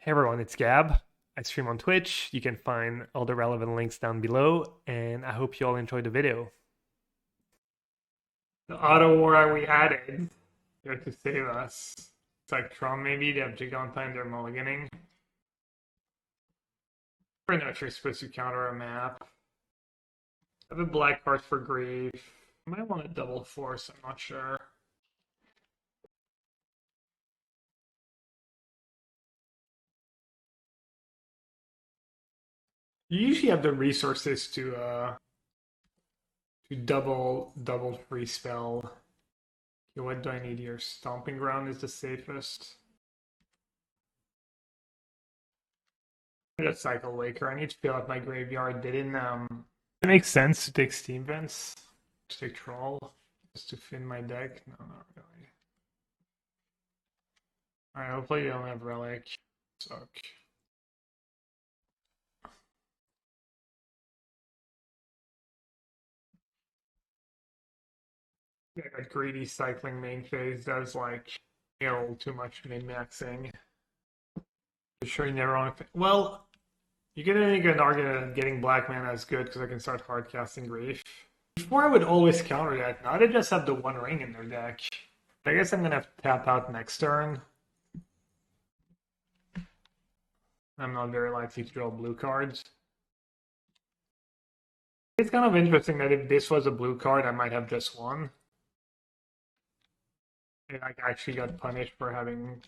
Hey everyone, it's Gab. I stream on Twitch. You can find all the relevant links down below, and I hope you all enjoyed the video. The Otawara we added there to save us. It's like Tron maybe, they have Gigantine, they're mulliganing. I don't know if you're supposed to counter a map. I have a black card for Grave. I might want a double force, I'm not sure. You usually have the resources to double free spell. Okay, what do I need here? Stomping Ground is the safest. I got Cycle Waker. I need to fill out my graveyard. Didn't it makes sense to take Steam Vents? To take Troll? Just to fin my deck? No, not really. Alright, hopefully you don't have Relic. Suck. Yeah, that greedy cycling main phase does like a little too much min-maxing. You sure you never want to. Well, you get an argument that getting black mana is good because I can start hard casting Grief. Before I would always counter that. Now they just have the one ring in their deck. I guess I'm gonna have to tap out next turn. I'm not very likely to draw blue cards. It's kind of interesting that if this was a blue card, I might have just one. And I actually got punished for having.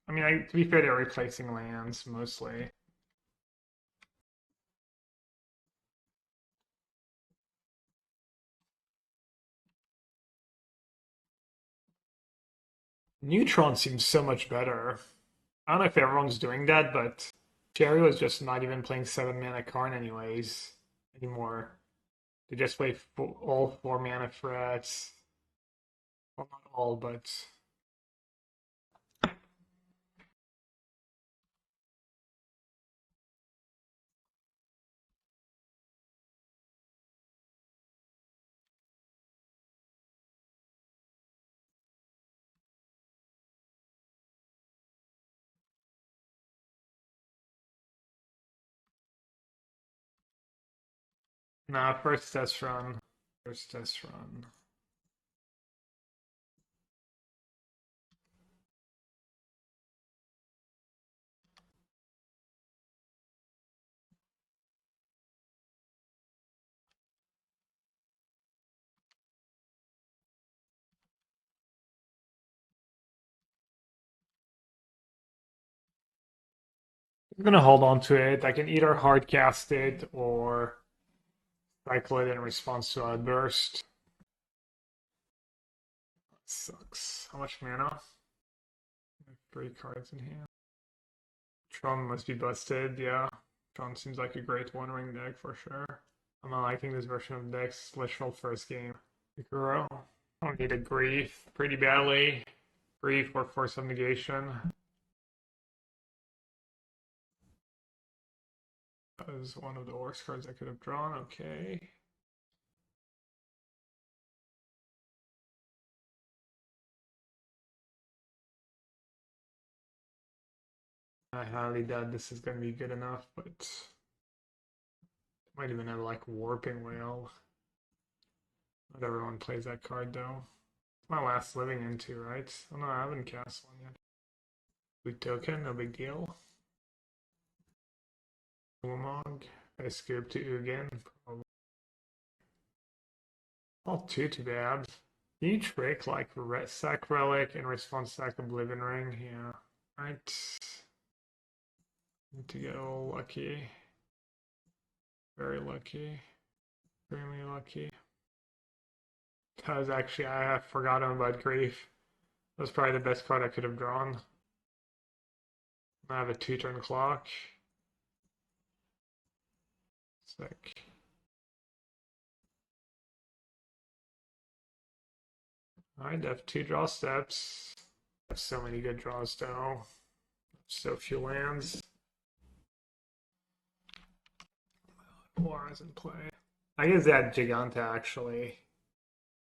I mean, to be fair, they're replacing lands mostly. Neutron seems so much better. I don't know if everyone's doing that, but Cherry was just not even playing 7 mana Karn anyways anymore. They just play all 4 mana threats. Well, not all, but. Nah, first test run. First test run. I'm gonna hold on to it. I can either hard cast it or cycle it in response to Outburst. That sucks. How much mana? 3 cards in hand. Tron must be busted, yeah. Tron seems like a great one ring deck for sure. I'm not liking this version of the deck's literal first game. Girl. I don't need a Grief pretty badly. Grief or Force of Negation. That was one of the worst cards I could have drawn, okay. I highly doubt this is going to be good enough, but might even have like Warping Whale. Not everyone plays that card though. It's my last living into, right? Oh no, I haven't cast one yet. Blue token, no big deal. Ulamog. I scoop to Ugin. Probably. Not too bad. Can you trick like sack relic and response sack Oblivion Ring? Yeah. Right. Need to get all lucky. Very lucky. Extremely lucky. That was actually, I have forgotten about Grief. That was probably the best card I could have drawn. I have a 2-turn clock. Sick. Alright, I have 2 draw steps. I have so many good draws though. So few lands. Wars in play. I guess that Giganta actually.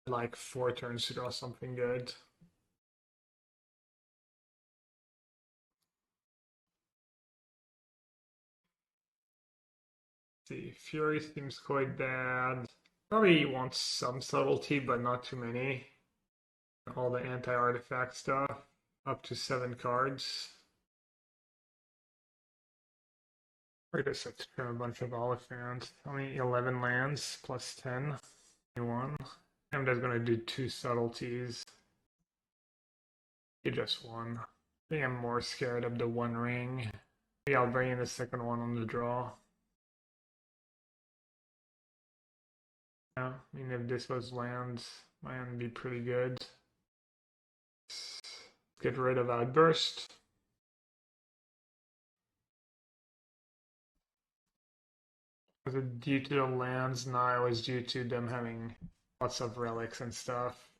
Like 4 turns to draw something good. See, Fury seems quite bad. Probably wants some subtlety, but not too many. All the anti-artifact stuff, up to 7 cards. Or just have to trim a bunch of Oliphaunt. Only 11 lands plus 10. 21. I'm just gonna do 2 subtleties. You just won. I think I'm more scared of the 1 ring. Maybe I'll bring in the second one on the draw. Yeah, I mean, if this was lands, land would be pretty good. Let's get rid of Outburst. Was it due to the lands? No, it was due to them having lots of relics and stuff.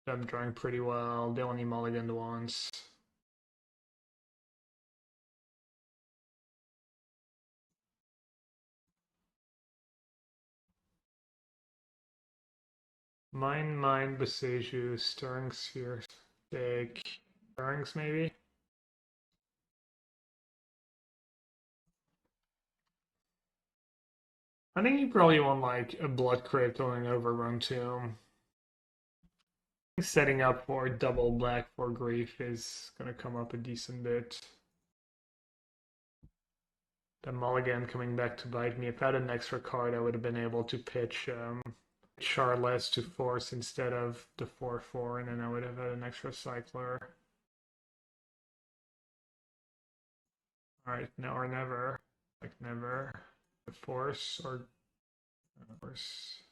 Them drawing pretty well. They only mulliganed once. Mine, Boseiju, Stirring Sphere, Take. Stirrings maybe? I think you probably want like a Blood Crypt or an Overrun Tomb. Setting up for double black for Grief is gonna come up a decent bit. The mulligan coming back to bite me. If I had an extra card, I would have been able to pitch Shardless to Force instead of the 4/4, and then I would have had an extra cycler. Alright, now or never. Like never. The Force or Force.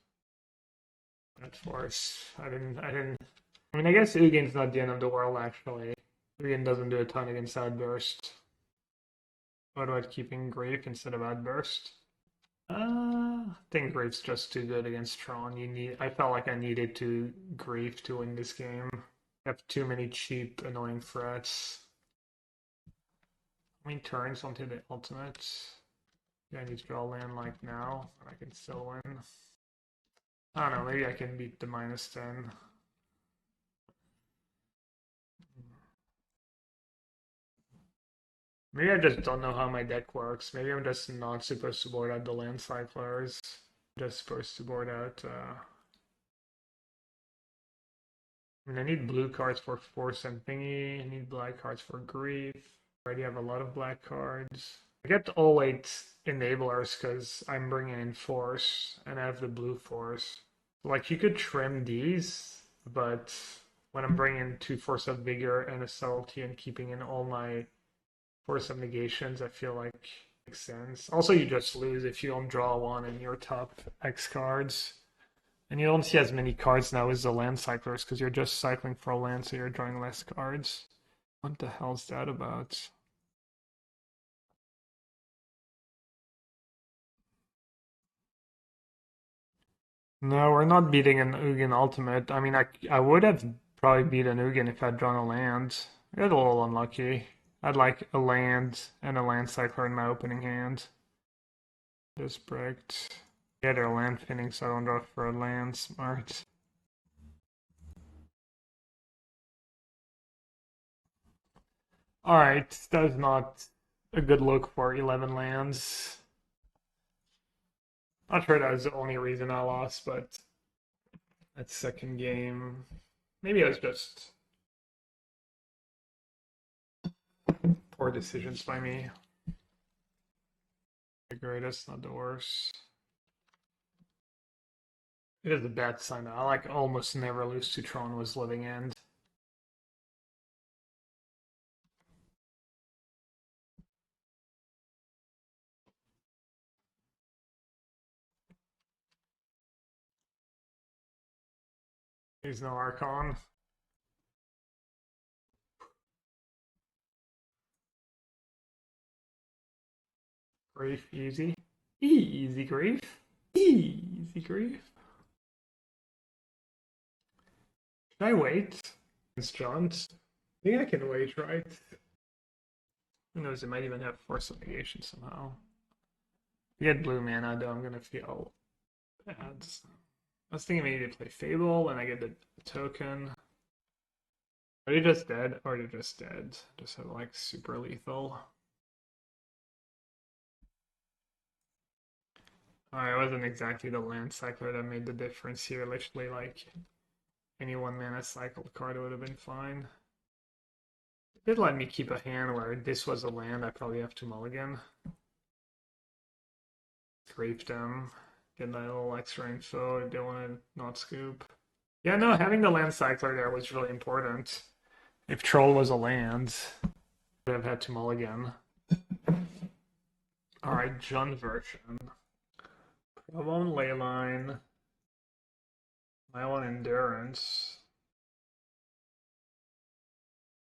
Not Force. I mean, I guess Ugin's not the end of the world actually. Ugin doesn't do a ton against Outburst. What about keeping Grave instead of Outburst? I think Grave's just too good against Tron. I felt like I needed to Grave to win this game. I have too many cheap, annoying threats. How many turns onto the ultimate? Yeah, I need to draw land like now, and I can still win. I don't know, maybe I can beat the -10. Maybe I just don't know how my deck works. Maybe I'm just not supposed to board out the land cyclers. I'm just supposed to board out. I mean, I need blue cards for Force and Thingy. I need black cards for Grief. I already have a lot of black cards. I get all 8 enablers because I'm bringing in Force and I have the blue Force. Like, you could trim these, but when I'm bringing 2 Force of Vigor and a Subtlety and keeping in all my Force of Negations, I feel like makes sense. Also, you just lose if you don't draw 1 in your top X cards. And you don't see as many cards now as the land cyclers because you're just cycling for a land, so you're drawing less cards. What the hell's that about? No, we're not beating an Ugin ultimate. I mean, I would have probably beat an Ugin if I'd drawn a land. I got a little unlucky. I'd like a land and a land cycler in my opening hand. Just bricked. Yeah, they're land finning, so I don't draw for a land. Smart. Alright, that's not a good look for 11 lands. Not sure that was the only reason I lost, but that second game, maybe it was just poor decisions by me. The greatest, not the worst. It is a bad sign. I like almost never lose to Tron was living end. There's no Archon. Grief, easy. Easy grief. Easy grief. Should I wait? It's John's. I think I can wait, right? Who knows, it might even have Force of Negation somehow. If you get blue mana, though, I'm gonna feel bad. I was thinking maybe to play Fable, and I get the token. Are you just dead? Or are you just dead? Just have like super lethal. It wasn't exactly the land cycler that made the difference here. Literally, like, any 1 mana cycled card would have been fine. It did let me keep a hand where this was a land I probably have to mulligan. Scrape them. Get that little extra info if they want to not scoop. Yeah, no, having the land cycler there was really important. If Troll was a land, I would have had to mulligan. Alright, Jund version. Provolone Leyline. My one Endurance.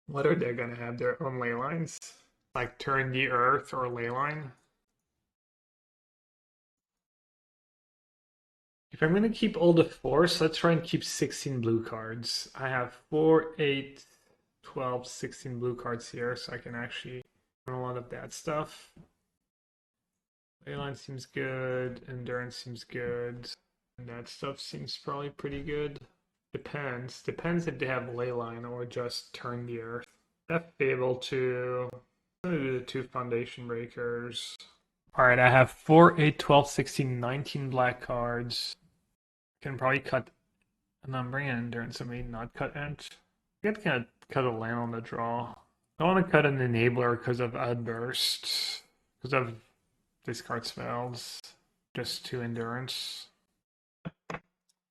What are they gonna have their own ley lines? Like Turn the Earth or Leyline? If I'm gonna keep all the force, let's try and keep 16 blue cards. I have 4, 8, 12, 16 blue cards here, so I can actually run a lot of that stuff. Leyline seems good, Endurance seems good, and that stuff seems probably pretty good. Depends. Depends if they have Leyline or just Turn the Earth. I have Fable too. I'm gonna do the 2 Foundation Breakers. Alright, I have 4, 8, 12, 16, 19 black cards. Can probably cut, and I'm bringing Endurance, so maybe not cut Ent. I could kind of cut a land on the draw. I want to cut an Enabler because of Outburst. Because of discard spells. Just 2 Endurance.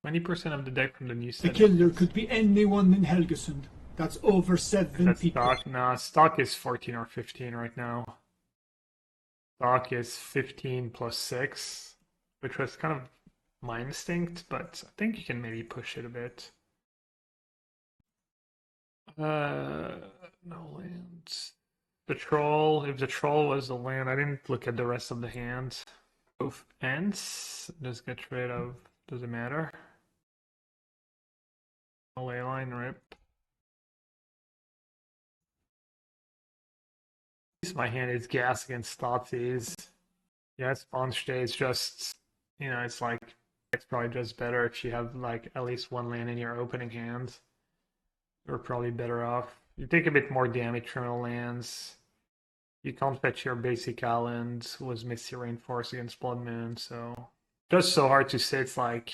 20% of the deck from the new set. The killer could be anyone in Helgesund. That's over 7 That's people. stock. Nah, stock is 14 or 15 right now. Stock is 15 plus 6, which was kind of my instinct, but I think you can maybe push it a bit. No lands. The troll, if the troll was the land, I didn't look at the rest of the hand. Both ends, just get rid of, does it matter? A leyline rip. My hand is gas against Thoughtseize. Yeah, Sponge Day is just, you know, it's like, it's probably just better if you have like at least 1 land in your opening hand. You're probably better off. You take a bit more damage from the lands. You can't fetch your basic island was Misty Rainforest against Blood Moon, so just so hard to say. It's like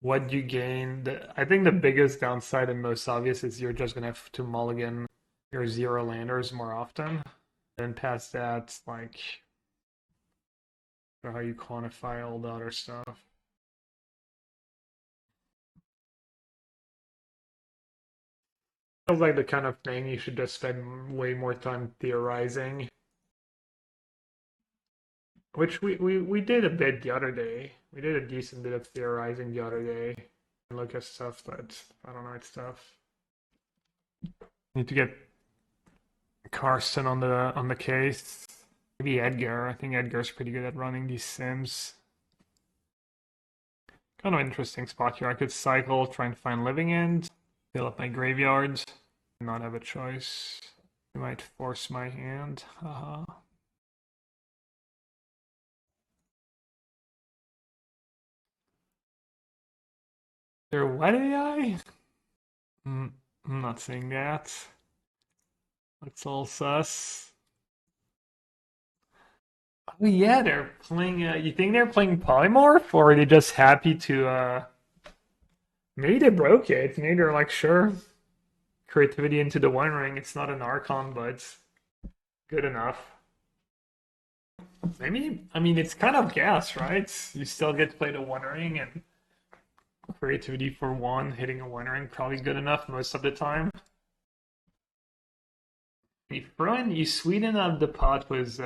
what you gain. I think the biggest downside and most obvious is you're just gonna have to mulligan your 0 landers more often. Then past that, like how you quantify all the other stuff. Feels like the kind of thing you should just spend way more time theorizing. Which we did a bit the other day. We did a decent bit of theorizing the other day. And look at stuff that I don't know, it's stuff. Need to get Carson on the case. Maybe Edgar. I think Edgar's pretty good at running these sims. Kind of interesting spot here. I could cycle, try and find Living End, fill up my graveyard, not have a choice. I might force my hand. Haha. They're what AI? I'm not saying that. That's all sus. Oh yeah, they're playing. You think they're playing Polymorph, or are they just happy to? Maybe they broke it. Maybe they're like, sure, creativity into the One Ring. It's not an Archon, but good enough. Maybe. I mean, it's kind of gas, right? You still get to play the One Ring, and creativity for 1, hitting a One Ring probably good enough most of the time. You sweeten up the pot was.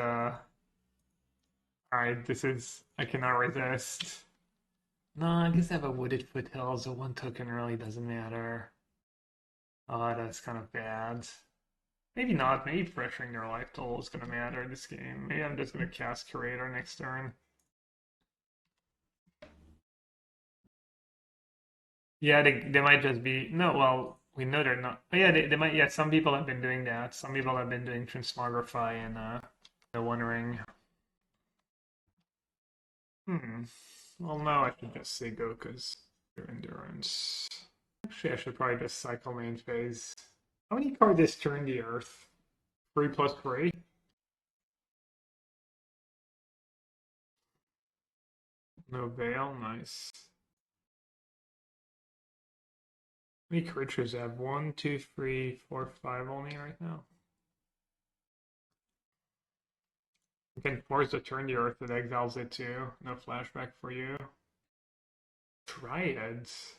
Alright, this is. I cannot resist. No, I guess I have a Wooded Foothills, so 1 token really doesn't matter. Oh, that's kind of bad. Maybe not. Maybe pressuring their life total is going to matter this game. Maybe I'm just going to cast Curator next turn. Yeah, they might just be. No, well, we know they're not. Oh, yeah, they might. Yeah, some people have been doing that. Some people have been doing Transmogrify and the One Ring. Well, now I should just say go because your endurance. Actually, I should probably just cycle main phase. How many cards this turn the Earth? 3 plus 3? No veil, nice. How many creatures I have? 1, 2, 3, 4, 5 only right now. You can force a turn the earth that exiles it too. No flashback for you. Dryads.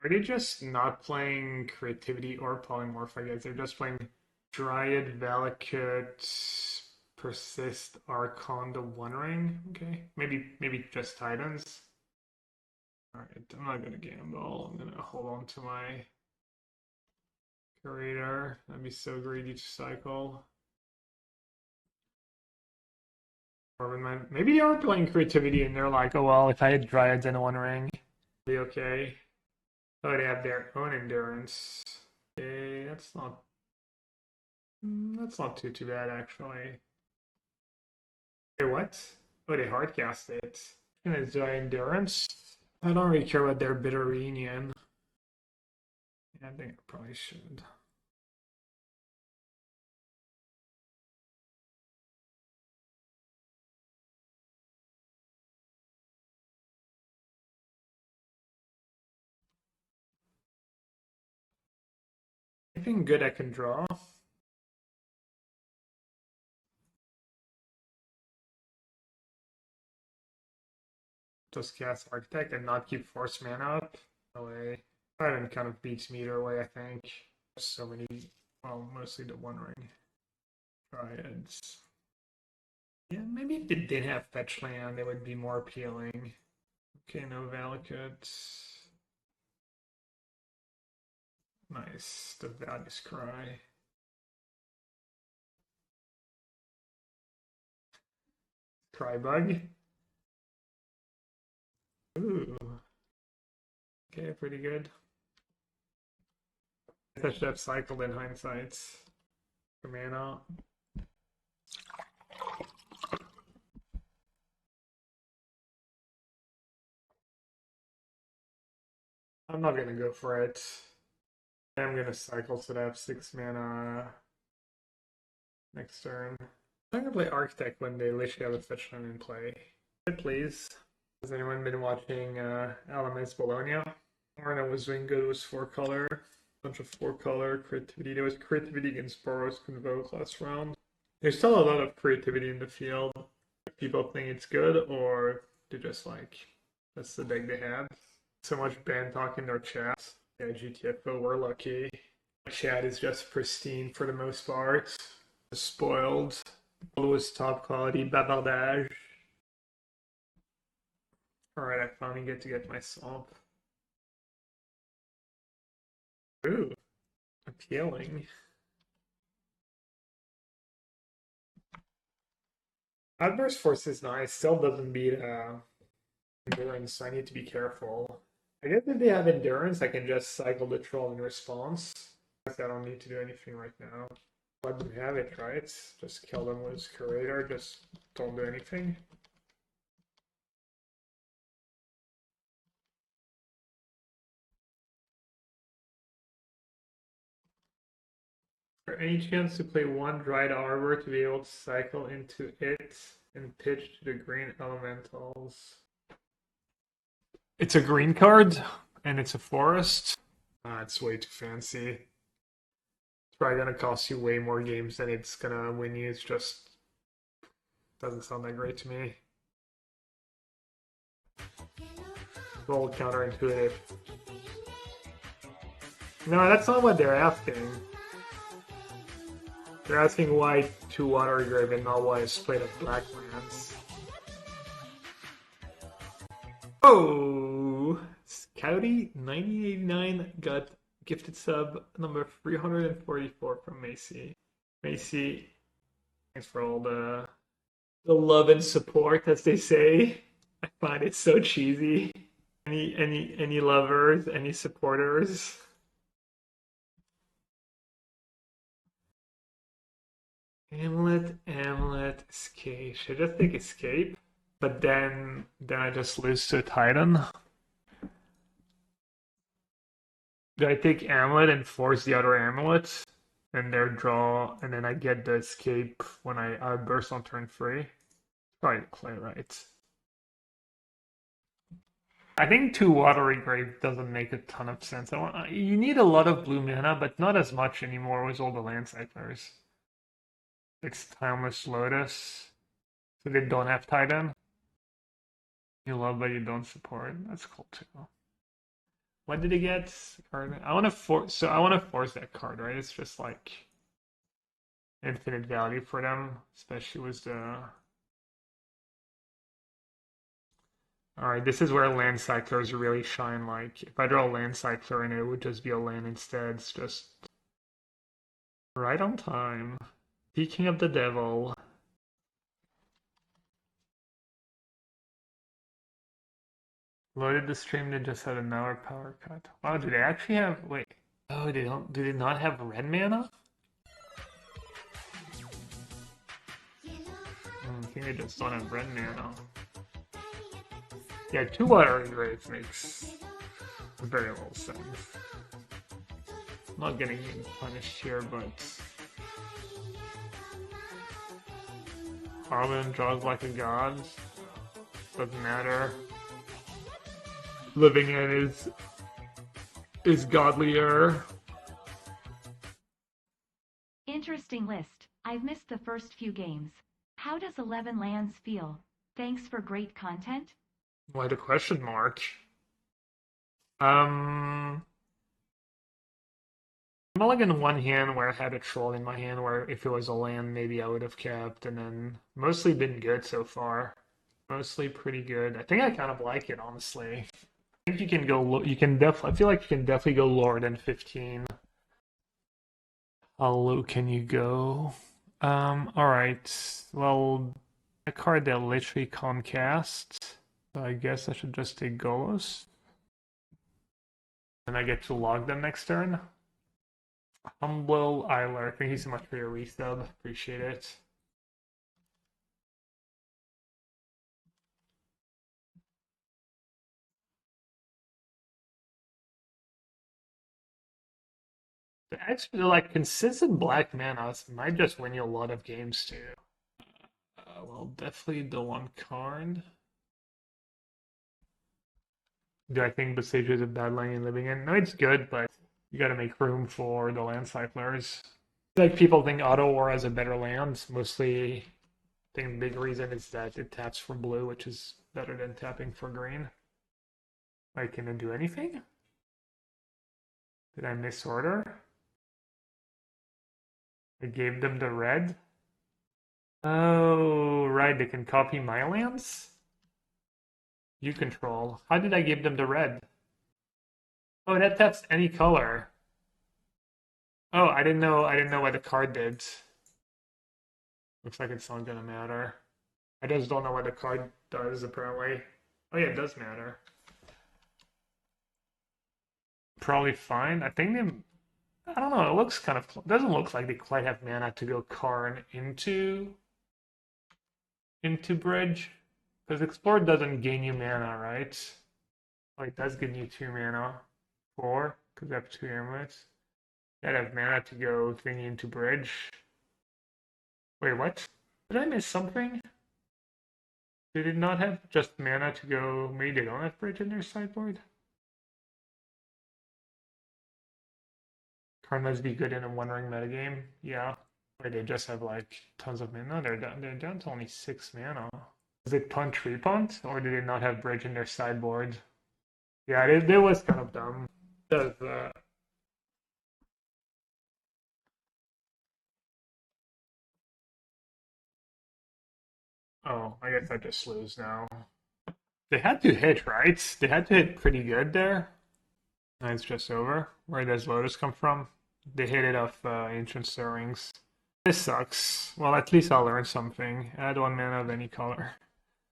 Are they just not playing creativity or polymorph? I guess they're just playing Dryad, Valakut, Persist, Archon, the One Ring. Okay, maybe just Titans. All right, I'm not gonna gamble. I'm gonna hold on to my Curator. I'd be so greedy to cycle. Or maybe they are playing creativity and they're like, oh well, if I had Dryads and a One Ring, it'd be okay. Oh, they have their own endurance. Okay, that's not too bad actually. Wait, what? Oh, they hardcast it. And it's their endurance. I don't really care about their bitter reunion. Yeah, I think I probably should. Anything good I can draw? Just cast Architect and not keep Force Mana up? No way. That kind of beats me either way, I think. So many, well, mostly the One Ring. Dryads. Yeah, maybe if they did have fetch land, it would be more appealing. Okay, no Valakut. Nice. The Values Cry. Crybug. Ooh. Okay, pretty good. I should have cycled in hindsight. For mana. I'm not gonna go for it. I'm gonna cycle so that I have 6 mana next turn. I'm gonna play Architect when they literally have a fetch land in play. Please. Has anyone been watching Elements Bologna? Arna was doing good, was 4-color. Bunch of 4-color creativity. There was creativity against Boros Convoke last round. There's still a lot of creativity in the field. People think it's good, or they're just like, that's the deck they have. So much band talk in their chat. Yeah, GTFO, we're lucky. Chat is just pristine for the most part. Spoiled. Always top quality bavardage. Alright, I finally get to get my swamp. Ooh, appealing. Outburst Force is nice, still doesn't beat endurance, so I need to be careful. I guess if they have endurance, I can just cycle the troll in response. I don't need to do anything right now. Let them have it, right? Just kill them with Curator, just don't do anything. Is there any chance to play one Dried Arbor to be able to cycle into it and pitch to the green elementals? It's a green card, and it's a forest. It's way too fancy. It's probably gonna cost you way more games than it's gonna win you. It's just doesn't sound that great to me. A little counterintuitive. No, that's not what they're asking. They're asking why 2 Watery Grave and not why a split of black lands. Oh! Scouty 1989 got gifted sub number 344 from Macy. Macy, thanks for all the love and support, as they say. I find it so cheesy. Any lovers, any supporters? Amulet, escape. Should I just take escape? But then I just lose to a Titan. Do I take Amulet and force the other Amulet? And their draw, and then I get the escape when I outburst on turn 3? Probably the play, right? I think 2 Watery Grave doesn't make a ton of sense. You need a lot of blue mana, but not as much anymore with all the land cyclers. It's Timeless Lotus, so they don't have Titan. You love, but you don't support. That's cool too. What did he get? Card. I want to force. So I want to force that card, right? It's just like infinite value for them, especially with the. All right, this is where land cyclers really shine. Like if I draw a land cycler and it would just be a land instead, it's just right on time. Speaking of the devil. Loaded the stream, they just had an hour power cut. Wow, do they actually have wait. Oh, they don't do they not have red mana? I think they just don't have red mana. Yeah, 2 Watery Grave makes very little sense. I'm not getting punished here, but Harlan draws like a god. Doesn't matter. Living in is godlier. Interesting list. I've missed the first few games. How does 11 lands feel? Thanks for great content. Why the question mark? Mulligan one hand where I had a troll in my hand where if it was a land maybe I would have kept, and then mostly been good so far. Mostly pretty good. I think I kind of like it honestly. I think you can go. You can definitely. I feel like you can definitely go lower than 15. How low can you go? All right. Well, a card that literally can't cast. So I guess I should just take Golos. And I get to log them next turn. Humble Eiler. Thank you so much for your resub. Appreciate it. Actually, like consistent black mana might just win you a lot of games too. Well, definitely the one card. Do I think Besage is a bad lane in living in? No, it's good, but you got to make room for the land cyclers. Like people think Otawara is a better land. Mostly, I think the big reason is that it taps for blue, which is better than tapping for green. Like, can it do anything? Did I misorder? I gave them the red. Oh, right, they can copy my lands? You control. How did I give them the red? Oh, that taps any color. Oh, I didn't know what the card did. Looks like it's not gonna matter. I just don't know what the card does, apparently. Oh yeah, it does matter. Probably fine. I think they... I don't know, it looks kind of... doesn't look like they quite have mana to go Karn into Bridge. Because Explore doesn't gain you mana, right? Oh, it does give you 2 mana. 4, because I have 2 amulets. I'd have mana to go thingy into Bridge. Wait, what? Did I miss something? Did it not have just mana to go... Maybe they don't have Bridge in their sideboard? Karn must be good in a One Ring metagame. Yeah. Or they just have like tons of mana. They're down to only 6 mana. Is it punt repunt? Or did they not have Bridge in their sideboard? Yeah, it was kind of dumb. Does Oh, I guess I just lose now. They had to hit, right? They had to hit pretty good there. Now it's just over. Where does Lotus come from? They hit it off Ancient Stirrings. This sucks. Well, at least I'll learn something. Add 1 mana of any color.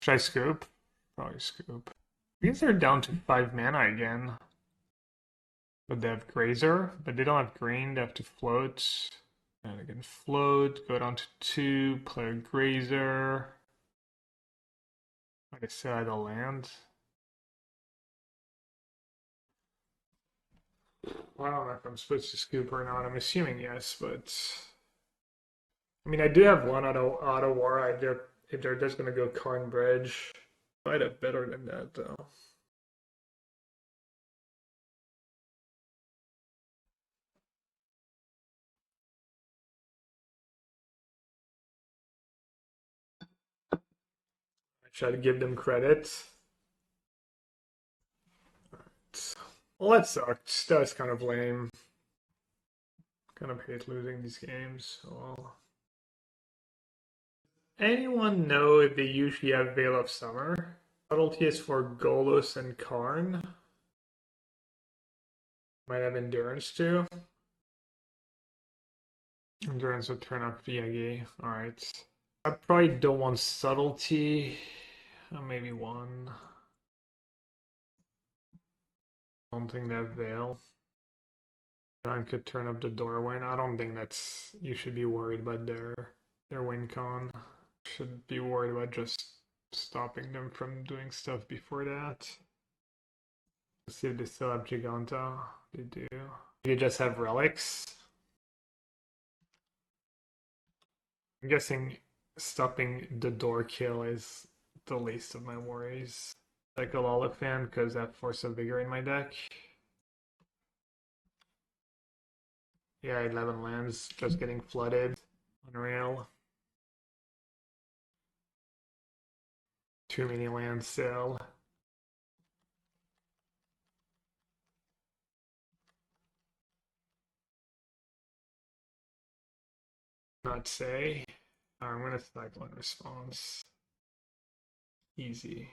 Should I scoop? Probably scoop. I guess they're down to 5 mana again. But they have Grazer, but they don't have green. They have to float. And again, float. Go down to 2. Play a Grazer. Like I said, I'll land. Well, I don't know if I'm supposed to scoop or not. I'm assuming yes, but... I mean, I do have one Otawara if they're just going to go Karn Bridge. Might have better than that, though. try to give them credit. Well, that sucked. That was kind of lame. Kind of hate losing these games. Well, anyone know if they usually have Veil of Summer? Subtlety is for Golos and Karn. Might have Endurance too. Endurance would turn up VIG. Alright. I probably don't want Subtlety. Maybe one. I don't think that Veil. I could turn up the doorway. I don't think that's... You should be worried about their win con. Should be worried about just stopping them from doing stuff before that. Let's see if they still have Giganta. They do. You just have relics. I'm guessing stopping the door kill is the least of my worries. Like a Oliphaunt because I have Force of Vigor in my deck. Yeah, 11 lands just getting flooded. Unreal. Too many lands still. Not say. I'm gonna cycle in response. Easy.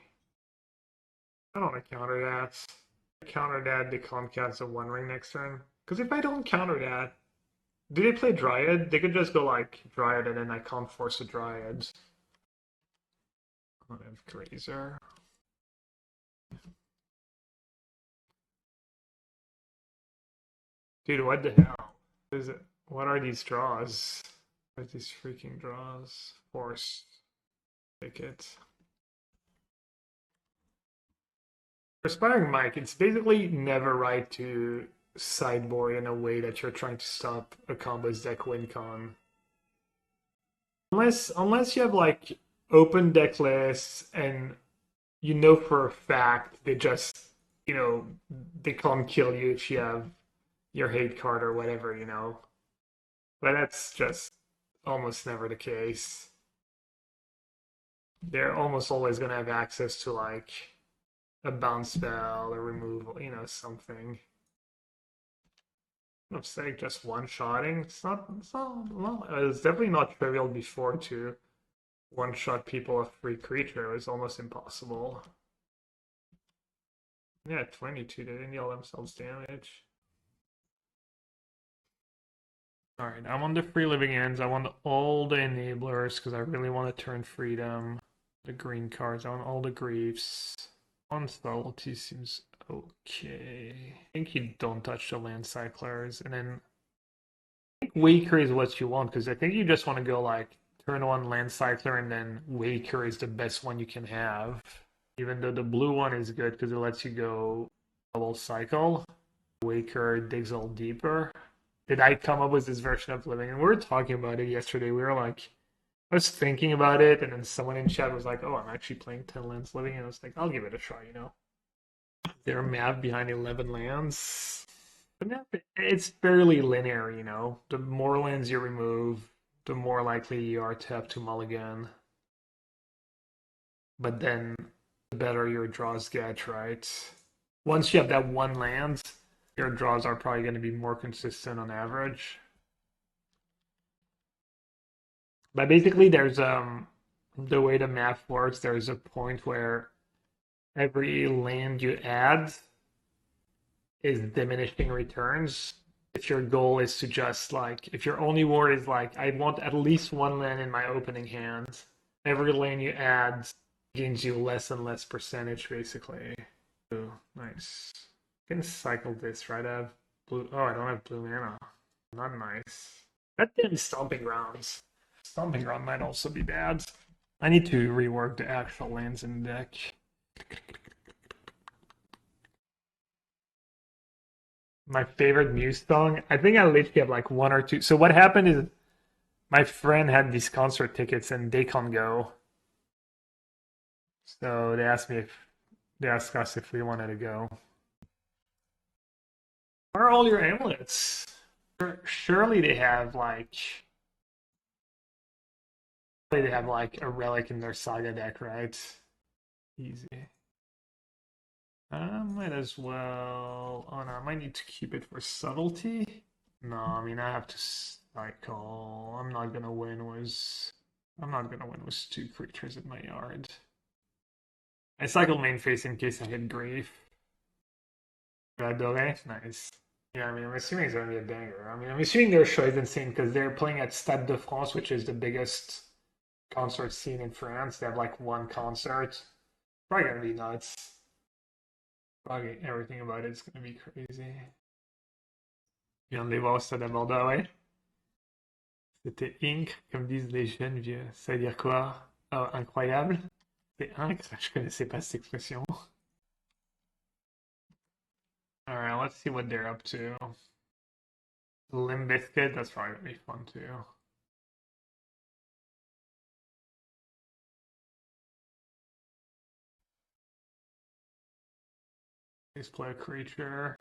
I don't want to counter that. Counter that, they can't cast a One Ring next turn. Because if I don't counter that, do they play Dryad? They could just go like Dryad and then I can't force a Dryad. I have Grazer. Dude, what the hell? Is it? What are these draws? What are these freaking draws? Force. Take it. Perspiring Mike, it's basically never right to sideboard in a way that you're trying to stop a combo's deck win con. Unless you have like open deck lists and you know for a fact they just, you know, they can't kill you if you have your hate card or whatever, you know. But that's just almost never the case. They're almost always going to have access to like a bounce spell, a removal, you know, something. I'm saying just one-shotting. It's definitely not trivial before to one-shot people a free creature. It was almost impossible. Yeah, 22, they didn't deal themselves damage. Alright, I want the free living ends. I want all the enablers because I really want to turn freedom. The green cards. I want all the griefs. On Subtlety seems okay. I think you don't touch the land cyclers, and then I think Waker is what you want because I think you just want to go like turn one land cycler and then Waker is the best one you can have. Even though the blue one is good because it lets you go double cycle. Waker digs all deeper. Did I come up with this version of living? And we were talking about it yesterday. We were like, I was thinking about it, and then someone in chat was like, oh, I'm actually playing 10 lands living, and I was like, I'll give it a try, you know. Their map behind 11 lands. The map, it's fairly linear, you know. The more lands you remove, the more likely you are to have to mulligan. But then, the better your draws get, right? Once you have that one land, your draws are probably going to be more consistent on average. But basically, there's the way the math works. There's a point where every land you add is diminishing returns. If your goal is to just like, if your only word is like, I want at least one land in my opening hand, every land you add gains you less and less percentage, basically. Ooh, nice. I can cycle this, right? I have blue. Oh, I don't have blue mana. Not nice. That damn Stomping Grounds. Stomping Ground might also be bad. I need to rework the actual lands in the deck. My favorite Muse song? I think I literally have like one or two. So what happened is my friend had these concert tickets and they can't go. So they asked us if we wanted to go. Where are all your amulets? Surely they have like a relic in their saga deck, right? Easy. Might as well. Oh no, I might need to keep it for subtlety. No, I mean I have to cycle. I'm not gonna win with 2 creatures in my yard. I cycle main face in case I hit grief. Adore, nice. Yeah, I mean I'm assuming it's gonna be a banger. I mean I'm assuming their show is insane because they're playing at Stade de France, which is the biggest concert scene in France. They have like 1 concert. Probably gonna be nuts. Probably everything about it's gonna be crazy. Viens de les voir au Stade de Bordeaux, ouais. C'était Inc, comme disent les jeunes vieux. Ça veut dire quoi? Oh, incroyable. C'est Inc, je connaissais pas cette expression. Alright, let's see what they're up to. Limb Biscuit, that's probably gonna be fun too. Please play a creature.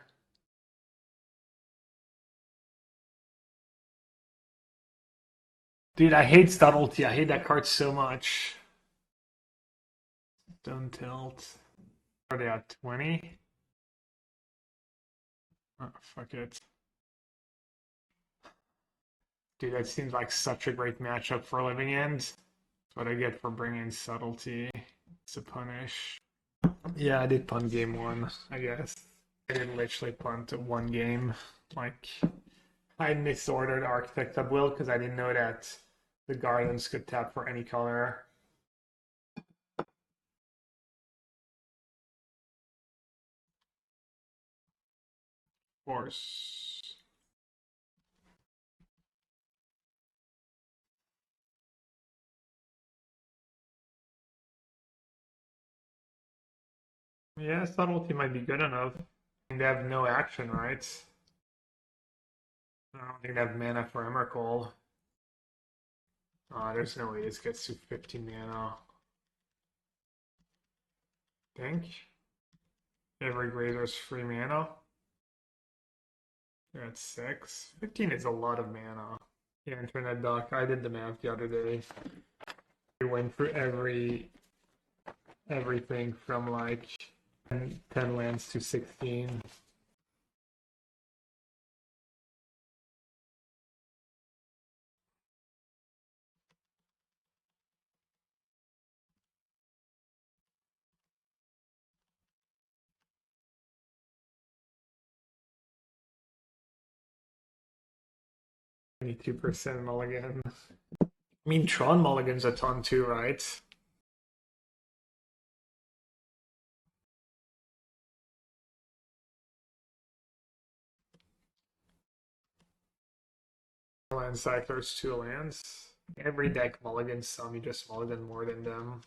Dude, I hate Subtlety. I hate that card so much. Stone Tilt. Are they at 20? Oh, fuck it. Dude, that seems like such a great matchup for Living End. That's what I get for bringing Subtlety. It's a punish. Yeah, I did punt game 1, I guess. I didn't literally punt 1 game. Like, I misordered Architect of Will because I didn't know that the Gardens could tap for any color. Force. Yeah, Subtlety might be good enough. And they have no action, right? I don't think they have mana for Emrakul. There's no way this gets to 15 mana. Think. Every Grazer's free mana. They're at 6. 15 is a lot of mana. Yeah, Internet Doc. I did the math the other day. We went through everything from like 10 lands to 16. %, mulligan. I mean, Tron mulligans a ton too, right? Land cyclers 2 lands. Every deck mulligans some, you just mulligan more than them.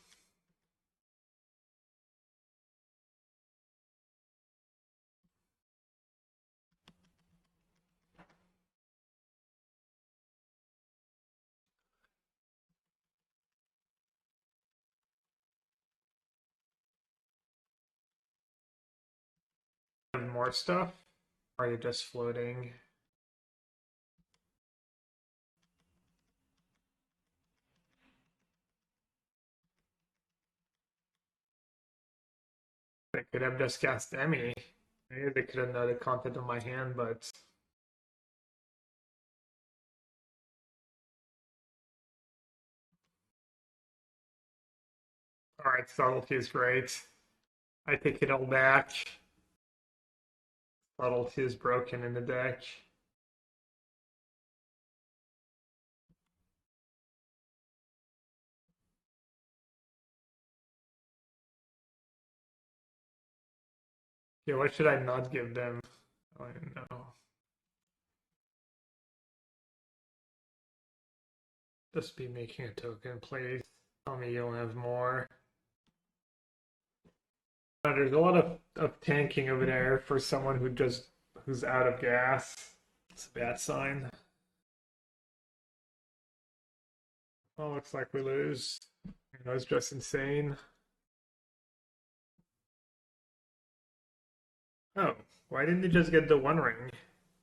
Have more stuff? Or are you just floating? They could have just cast Emmy. Maybe they could have known the content of my hand, but alright, Subtlety is great. I take it all back. Subtlety is broken in the deck. Yeah, what should I not give them? I don't know. Just be making a token, please. Tell me you'll have more. There's a lot of tanking over there for someone who's out of gas. It's a bad sign. Well, looks like we lose. That was just insane. Oh, why didn't they just get the 1 ring?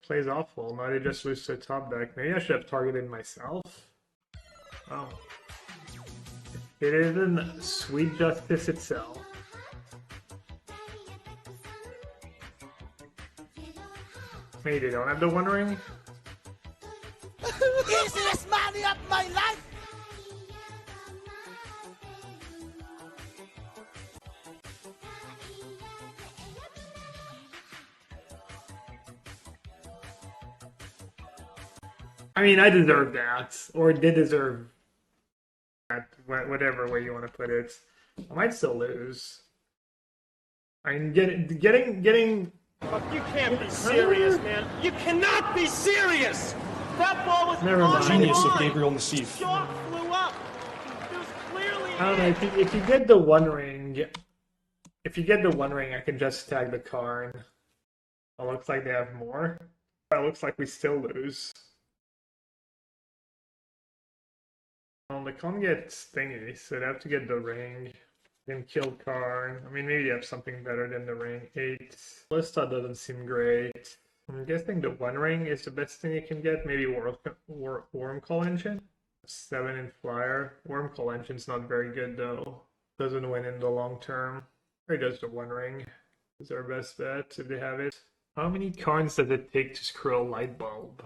Plays awful. Now they just lose to the top deck. Maybe I should have targeted myself. Oh. It isn't sweet justice itself. Maybe they don't have the One Ring. Easiest money of my life! I mean, I deserve that, or did deserve that, whatever way you want to put it. I might still lose. I mean, getting. You can't be serious, man. You cannot be serious! That ball was Never on mind. the Genius of line. Gabriel Nassif. Shot flew up. There's clearly I don't know, if you get the One Ring, I can just tag the Karn. It looks like they have more. It looks like we still lose. Well, they can't get Stingy, so they have to get the ring. Then kill Karn. I mean, maybe they have something better than the ring. 8. Lista doesn't seem great. I'm guessing the One Ring is the best thing you can get. Maybe Wormcall Engine? 7 in Flyer. Wormcall Engine's not very good though. Doesn't win in the long term. Or does the One Ring? Is our best bet if they have it. How many cards does it take to screw a light bulb?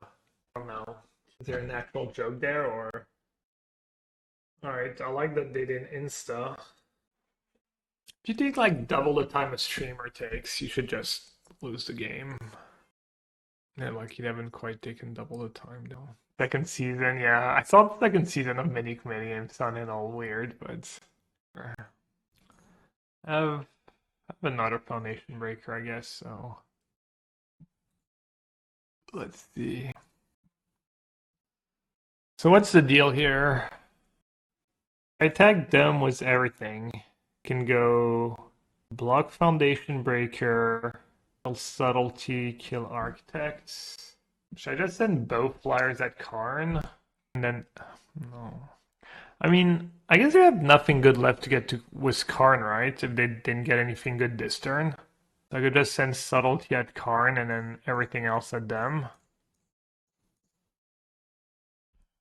I don't know. Is there an actual joke there or? Alright, I like that they did Insta. If you take like double the time a streamer takes, you should just lose the game. Yeah, like you haven't quite taken double the time though. Second season, yeah. I thought the second season of Mini Committee and sounded all weird, but I have another Foundation Breaker, I guess, so let's see. So what's the deal here? I tagged them with everything. Can go block Foundation Breaker, kill Subtlety, kill Architects. Should I just send both flyers at Karn? And then no. I mean, I guess they have nothing good left to get to with Karn, right? If they didn't get anything good this turn. So I could just send Subtlety at Karn and then everything else at them.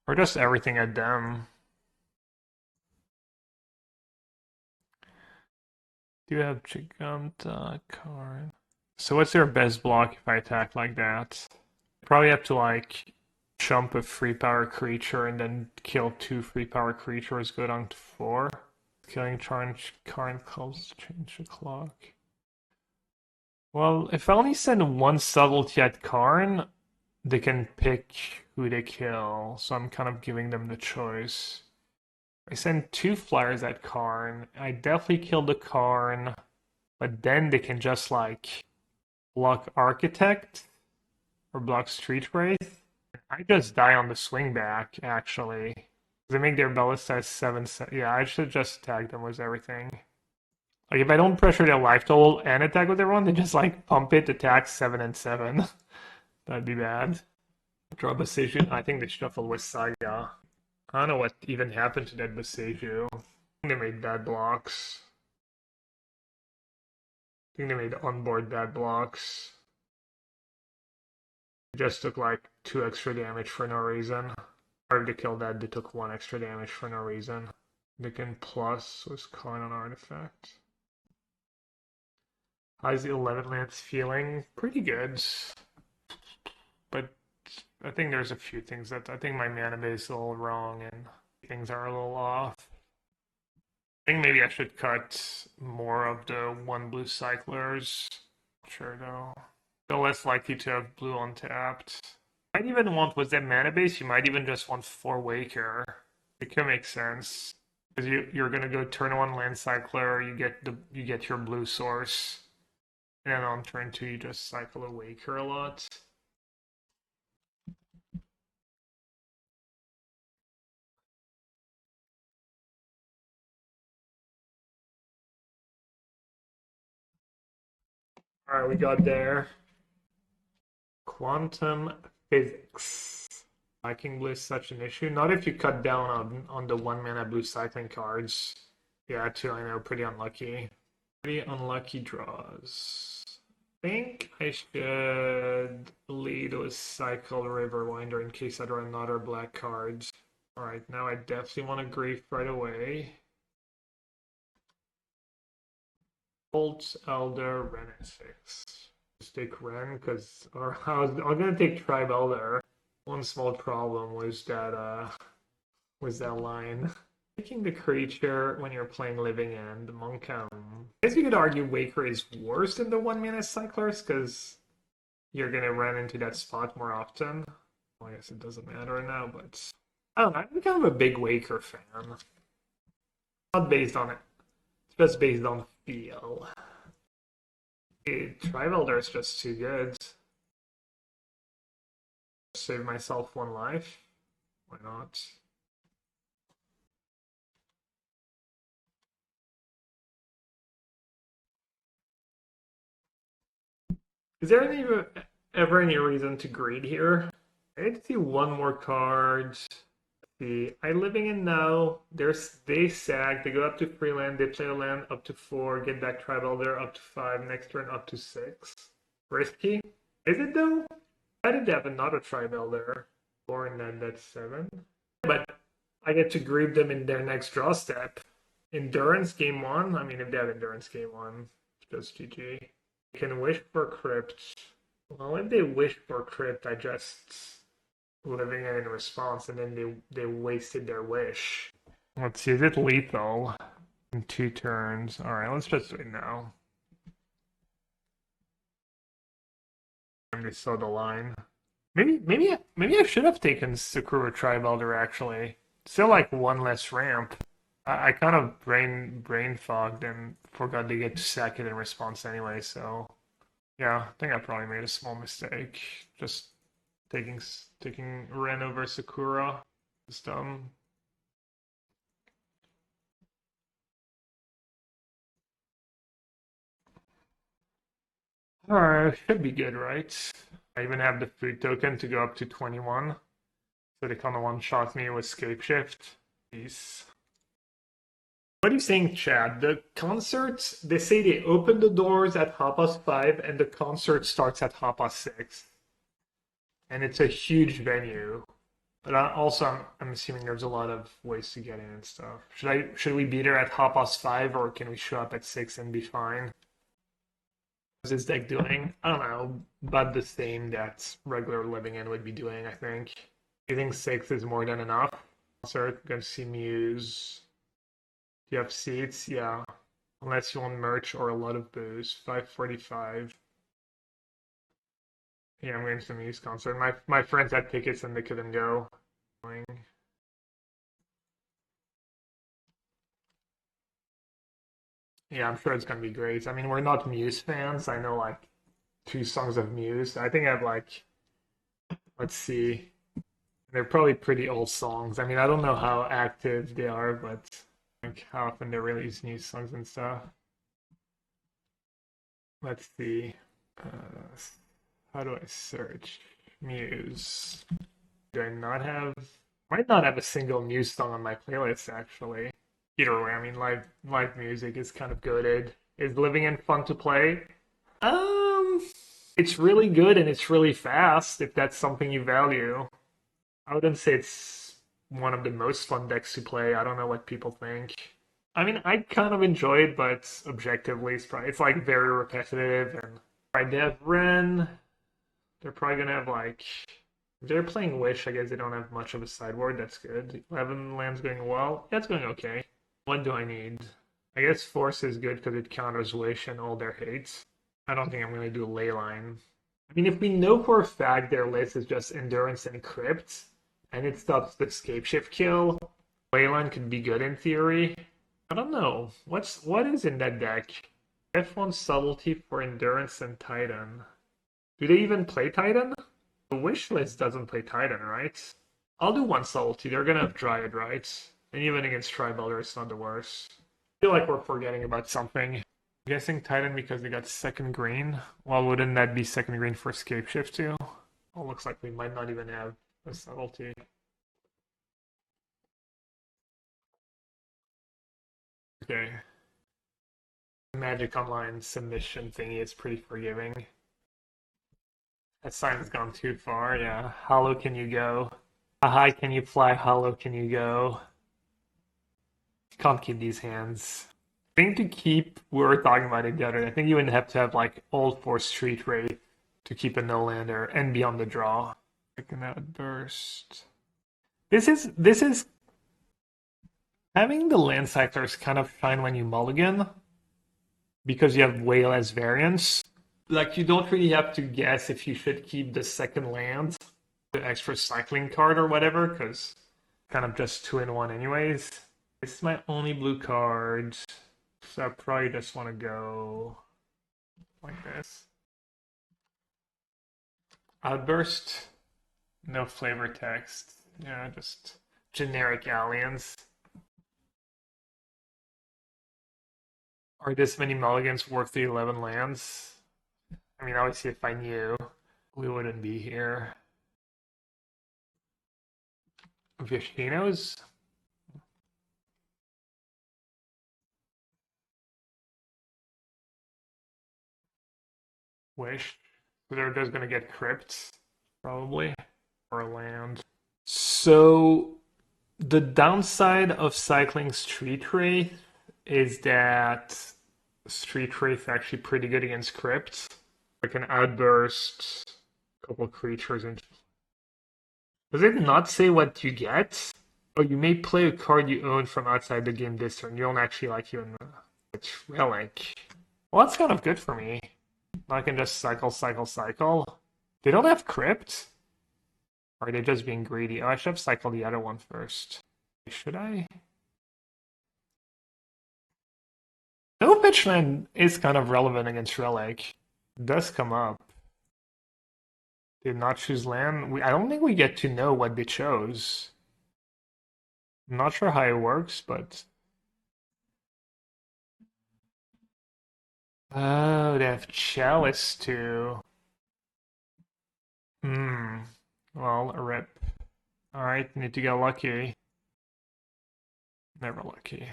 Or just everything at them. Do you have Giganta, Karn? So what's their best block if I attack like that? Probably have to like jump a 3-power creature and then kill 2 3-power creatures, go down to 4. Killing charge Karn calls change the clock. Well, if I only send one Subtlety at Karn, they can pick who they kill, so I'm kind of giving them the choice. I send 2 flyers at Karn. I definitely kill the Karn, but then they can just like block Architect or block Street Wraith. I just die on the swing back, actually. They make their ballista 7. Yeah, I should just tag them with everything. Like if I don't pressure their life total and attack with everyone, they just like pump it, attack 7 and 7. That'd be bad. Draw Boseiju. I think they shuffle with Saga. I don't know what even happened to that Boseiju. I think they made bad blocks. I think they made onboard bad blocks. They just took like 2 extra damage for no reason. Or if they killed that, they took 1 extra damage for no reason. They can plus with Karn on artifact. How's the 11 lands feeling? Pretty good. But I think there's a few things that I think my mana base is a little wrong and things are a little off. I think maybe I should cut more of the 1 blue cyclers. Sure though. They're less likely to have blue untapped. Might even want with that mana base, you might even just want 4 Waker. It could make sense. Because you're gonna go turn 1 land cycler, you get your blue source. And then on turn 2 you just cycle a Waker a lot. Alright, we got there. Quantum physics. Cycling blue is such an issue. Not if you cut down on the 1 mana blue cycling cards. Yeah, 2 I know, pretty unlucky. Pretty unlucky draws. I think I should lead with Cycle Riverwinder in case I draw another black card. Alright, now I definitely want to grief right away. Bolt Elder Renaissance. Just take Ren, because I'm gonna take Tribe Elder. One small problem was that line. Taking the creature when you're playing Living End, Monk. I guess you could argue Waker is worse than the 1-mana cyclers, because you're gonna run into that spot more often. Well, I guess it doesn't matter now, but I don't know. I'm kind of a big Waker fan. Not based on it. It's just based on feel. Tribe Elder is just too good. Save myself 1 life. Why not? Is there ever any reason to greed here? I need to see 1 more card. See, I Living In now. They sag. They go up to 3 land. They play a land up to 4. Get back Tribe Elder up to 5. Next turn up to 6. Risky? Is it though? I did have another Tribe Elder. 4 and then that's 7. But I get to grieve them in their next draw step. Endurance game 1? I mean, if they have Endurance game 1, it's just GG. You can wish for Crypt. Well, if they wish for Crypt, I just Living in response, and then they wasted their wish. Let's see, is it lethal? In 2 turns. Alright, let's just do it now. I just saw the line. Maybe I should have taken Sakura Tribe Elder actually. Still like 1 less ramp. I kind of brain fogged and forgot to get to sack it in response anyway, so yeah, I think I probably made a small mistake. Just taking Ren over Sakura. It's dumb. Alright, should be good, right? I even have the food token to go up to 21. So they kind of one-shot me with Scape Shift. Peace. What are you saying, Chad? The concerts, they say they open the doors at 5:30 and the concert starts at 6:30. And it's a huge venue. But I'm assuming there's a lot of ways to get in and stuff. Should we be there at 5:30 or can we show up at 6 and be fine? What's this deck doing? I don't know, but the same that regular Living In would be doing, I think. I think 6 is more than enough. Concert, gonna see Muse. Do you have seats? Yeah. Unless you want merch or a lot of booze. 5:45. Yeah, I'm going to the Muse concert. My friends had tickets and they couldn't go. Yeah, I'm sure it's gonna be great. I mean, we're not Muse fans. I know like 2 songs of Muse. I think I have like, let's see. They're probably pretty old songs. I mean, I don't know how active they are, but like how often they release new songs and stuff. Let's see. How do I search? Muse. Do I not have... Might not have a single Muse song on my playlist, actually. Either way, I mean, live music is kind of goated. Is Living In fun to play? It's really good and it's really fast, if that's something you value. I wouldn't say it's one of the most fun decks to play. I don't know what people think. I mean, I kind of enjoy it, but objectively, it's like very repetitive. And right, they have Ren. They're probably gonna have like, if they're playing Wish, I guess they don't have much of a sideboard. That's good. 11 lands going well. That's going okay. What do I need? I guess Force is good because it counters Wish and all their hates. I don't think I'm gonna do Leyline. I mean, if we know for a fact their list is just Endurance and Crypt, and it stops the Scapeshift kill, Leyline could be good in theory. I don't know. What is in that deck? F1 Subtlety for Endurance and Titan. Do they even play Titan? The wish list doesn't play Titan, right? I'll do 1 Subtlety. They're gonna have Dryad, right? And even against Tribe Elder, it's not the worst. I feel like we're forgetting about something. I'm guessing Titan because they got 2nd green. Well, wouldn't that be 2nd green for Scapeshift too? Oh, looks like we might not even have a Subtlety. Okay. Magic Online submission thingy is pretty forgiving. That sign's gone too far, yeah. How low can you go? How high can you fly? How low can you go? Can't keep these hands. I think to keep, we were talking about it the other day, I think you would have to have like old for Street Wraith to keep a no-lander and be on the draw. Second Outburst. This is having the land cyclers kind of shine when you mulligan because you have way less variance. Like you don't really have to guess if you should keep the second land, the extra cycling card or whatever, because kind of just 2-in-1 anyways. This is my only blue card, so I probably just want to go like this. Outburst, no flavor text, yeah, just generic aliens. Are this many mulligans worth the 11 lands? I mean, obviously if I knew, we wouldn't be here. Vishino's? Wish. They're just gonna get crypts, probably, or land. So, the downside of cycling Street Wraith is that Street Wraith is actually pretty good against crypts. Like an Outburst, a couple creatures, and does it not say what you get? Oh, you may play a card you own from outside the game this turn. You don't actually like even it's relic. Well, that's kind of good for me. I can just cycle. They don't have crypt? Or are they just being greedy? Oh, I should have cycled the other one first. Should I? No pitch land is kind of relevant against relic. It does come up. Did not choose land. I don't think we get to know what they chose. I'm not sure how it works, but... Oh, they have Chalice too. Well, a rip. Alright, need to get lucky. Never lucky.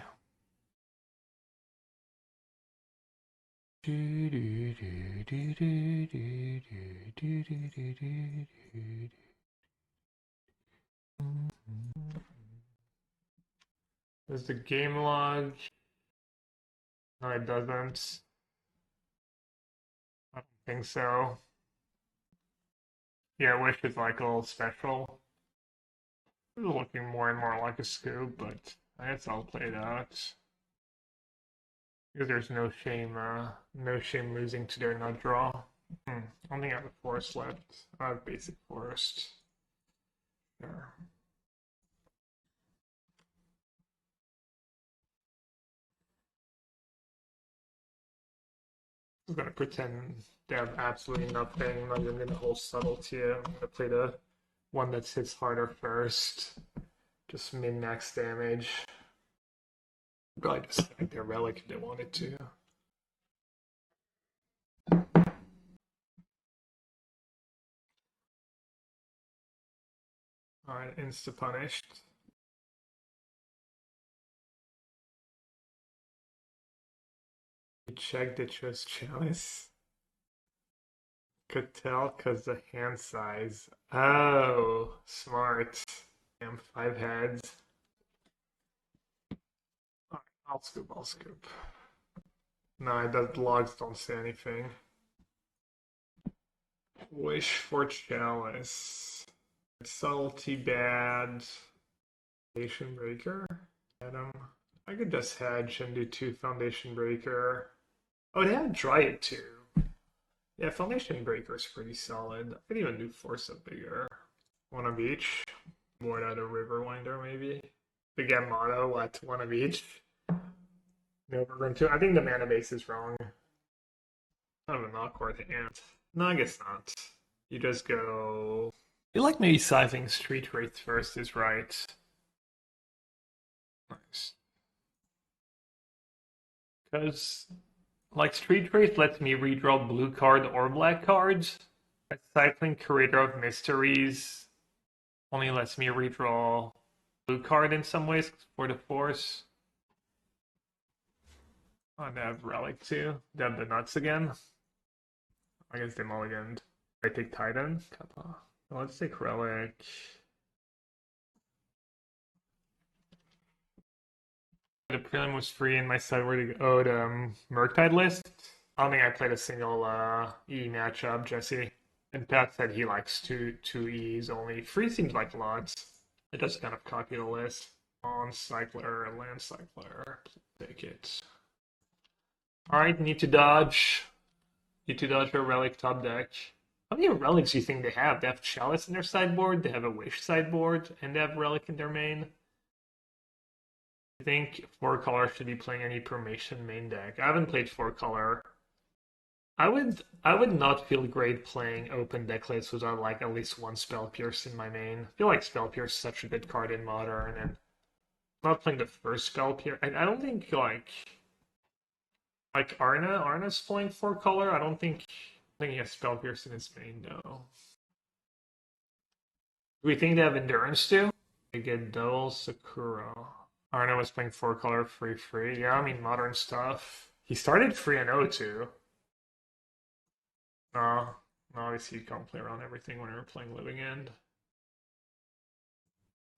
Does the game log? No, it doesn't. I don't think so. Yeah, Wish is like a little special. It's looking more and more like a scoop, but I guess I'll play it out. Because there's no shame losing to their nut draw. I don't think I have a forest left. I have basic forest. There. I'm gonna pretend they have absolutely nothing. I'm not even gonna hold subtlety. I'm gonna play the one that hits harder first. Just min-max damage. Probably just stack their relic if they wanted to. Alright, insta-punished. You checked it chose Chalice. Could tell because the hand size. Oh, smart. Damn, 5 heads. Alright, I'll scoop. No, the logs don't say anything. Wish for Chalice. Subtlety bad. Foundation Breaker. Adam. I could just hedge and do 2 Foundation Breaker. Oh, they have Dryad too. Yeah, Foundation Breaker is pretty solid. I could even do Force of Vigor. One of each. Board out of Riverwinder, maybe. Big M motto, what? One of each. No, we're going to. I think the mana base is wrong. Kind of an awkward hand. No, I guess not. You just go. I feel like maybe sizing Street Wraith first is right. Nice. Because, like, Street Wraith lets me redraw blue card or black cards. Cycling Curator of Mysteries only lets me redraw blue card in some ways for the Force. Oh, they have Relic too. They have the nuts again. I guess they mulliganed. I take Titan. Kappa. Let's take Relic. The prelim was free and my sideboard. Oh, the Murktide list. I don't think I played a single E matchup, Jesse. And Pat said he likes two E's only. Free seems like lots. It does kind of copy the list. On cycler, land cycler. Take it. Alright, need to dodge. Need to dodge a relic top deck. How many relics do you think they have? They have Chalice in their sideboard, they have a Wish sideboard, and they have Relic in their main. I think 4-color should be playing any Promation main deck. I haven't played 4-color. I would not feel great playing open Decklist without like at least one Spell Pierce in my main. I feel like Spell Pierce is such a good card in Modern, and not playing the first Spell Pierce. I don't think like Arna's playing 4-color. I don't think he has Spell Pierce in his main though. Do we think they have Endurance too? They get double Sakura. Arna was playing 4-color free. Yeah, I mean Modern stuff. He started free and 0-2. No, obviously you can't play around everything when you're playing Living End.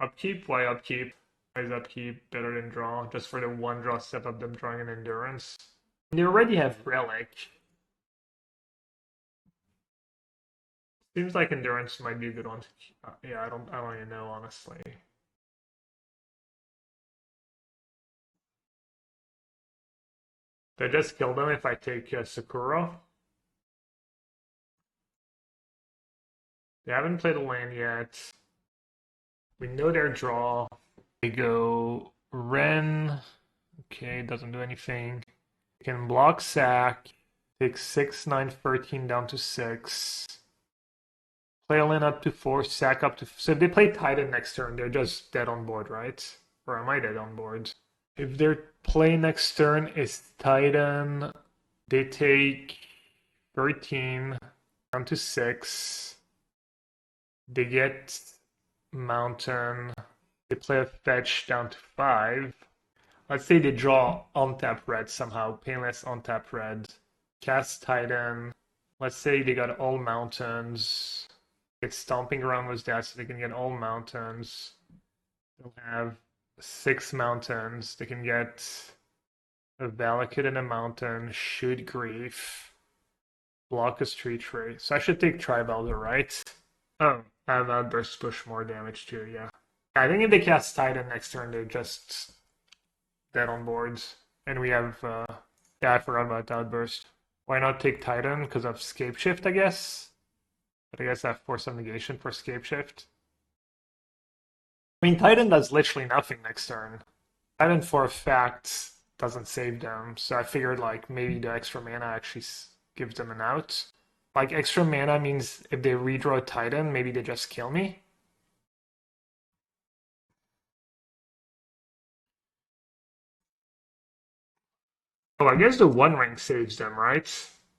Upkeep? Why upkeep? Why is upkeep better than draw? Just for the one draw step of them drawing an Endurance. They already have Relic. Seems like Endurance might be a good one to keep. Yeah, I don't even know honestly. Did I just kill them if I take Sakura? They haven't played a land yet. We know their draw. They go Ren. Okay, doesn't do anything. Can block sack. Take 6, 9, 13 down to 6. Play a land up to 4, sack up to... So if they play Titan next turn, they're just dead on board, right? Or am I dead on board? If their play next turn is Titan, they take 13 down to 6. They get Mountain. They play a fetch down to 5. Let's say they draw untap red somehow. Painless untap red. Cast Titan. Let's say they got all mountains. Get Stomping Ground was that, so they can get all mountains. They'll have 6 mountains. They can get a Valakut in a mountain, shoot Grief, block a Street Wraith. So I should take Tribalder, right? Oh, I have Outburst push more damage too, yeah. I think if they cast Titan next turn, they're just dead on boards. And we have, yeah, I forgot about Outburst. Why not take Titan? Because of Scape Shift, I guess? But I guess I have Force of Negation for Scape Shift. I mean, Titan does literally nothing next turn. Titan, for a fact, doesn't save them. So I figured, like, maybe the extra mana actually gives them an out. Like, extra mana means if they redraw Titan, maybe they just kill me. Oh, I guess the One Ring saves them, right?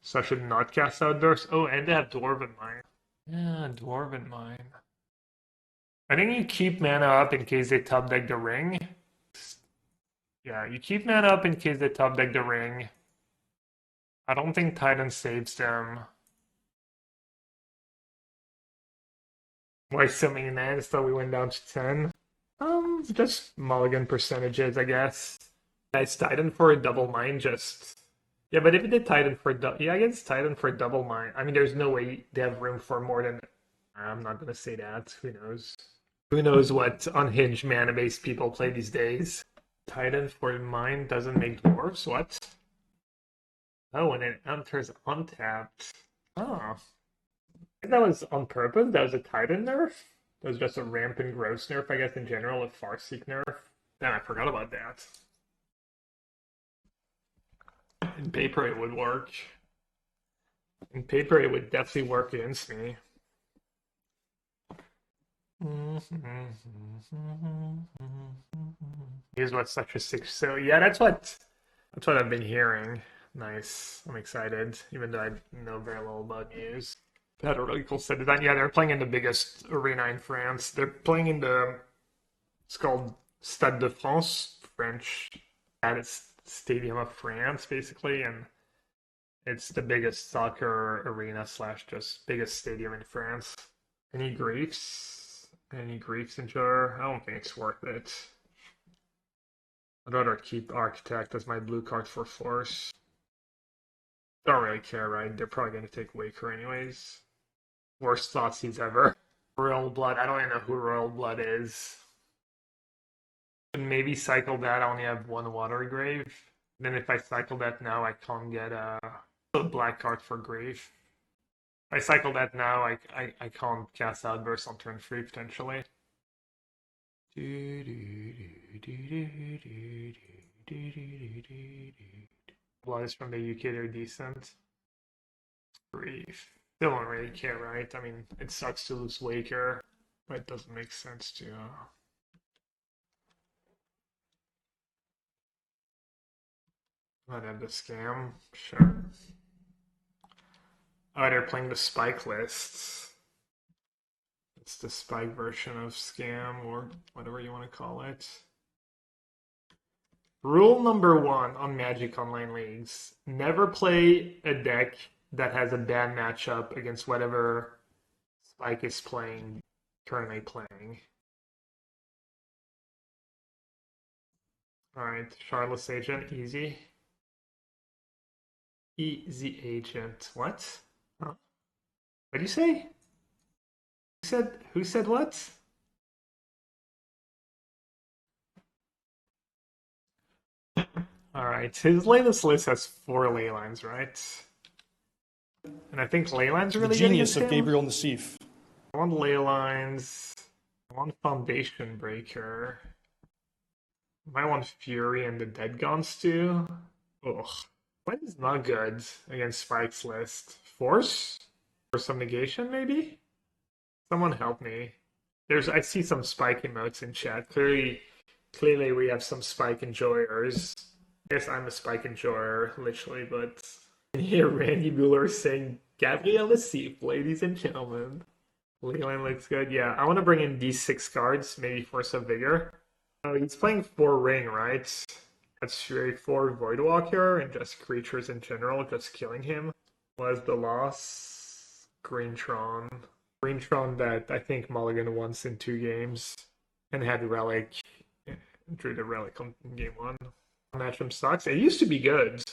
So I should not cast Outburst. Oh, and they have Dwarven Mine. Yeah, Dwarven Mine. I think you keep mana up in case they top deck the ring. Yeah, you keep mana up in case they top deck the ring. I don't think Titan saves them. Why so many lands? Thought we went down to 10. Just mulligan percentages, I guess. Nice Titan for a double mine, just... Yeah, but if it did Titan for yeah, I guess Titan for a double mine. I mean, there's no way they have room for more than... I'm not gonna say that. Who knows? Who knows what unhinged mana-based people play these days? Titan for mine doesn't make dwarves? What? Oh, when it enters untapped. Oh. That was on purpose? That was a Titan nerf? That was just a rampant gross nerf, I guess, in general, a Farseek nerf? Damn, I forgot about that. In paper, it would work. In paper, it would definitely work against me. Here's what's such a six. So yeah, that's what I've been hearing. Nice. I'm excited, even though I know very little about news. They had a really cool set design. Yeah, they're playing in the biggest arena in France. They're playing in it's called Stade de France, French. At its Stadium of France, basically, and it's the biggest soccer arena / just biggest stadium in France. Any griefs? Any griefs in jar? I don't think it's worth it. I'd rather keep Architect as my blue card for Force. Don't really care, right? They're probably going to take Waker anyways. Worst Thoughtseize ever. Royal Blood. I don't even know who Royal Blood is. Maybe cycle that. I only have one Watery Grave. Then if I cycle that now, I can't get a black card for Grave. If I cycle that now, I can't cast Outburst on turn 3 potentially. Blood is from the UK, they're decent. Grave. Still don't really care, right? I mean, it sucks to lose Waker, but it doesn't make sense to. Not have the scam, sure. Oh, they're playing the spike lists. It's the spike version of scam, or whatever you want to call it. Rule number 1 on Magic Online Leagues. Never play a deck that has a bad matchup against whatever Spike is currently playing. Alright, Shardless Agent, easy. Easy Agent. What? Huh? What did you say? Who said what? Alright, his latest list has 4 Leylines, right? And I think Leyline's really The genius good of Gabriel Nassif. I want Leylines. I want Foundation Breaker. I want Fury and the Dead Gods too. Ugh. What is not good against Spike's list? Force? Force of Negation, maybe? Someone help me. I see some Spike emotes in chat. Clearly we have some Spike enjoyers. I guess I'm a Spike enjoyer, literally, but I hear Randy Bueller saying Gabriel Nassif, ladies and gentlemen. Leyline looks good. Yeah, I want to bring in these 6 cards, maybe Force of Vigor. Oh, he's playing 4 Ring, right? That's Fury 4 Voidwalker and just creatures in general, just killing him. Was the loss? Greentron. Greentron that I think Mulligan once in 2 games and had Relic. Drew the Relic on game 1. Matchup sucks. It used to be good.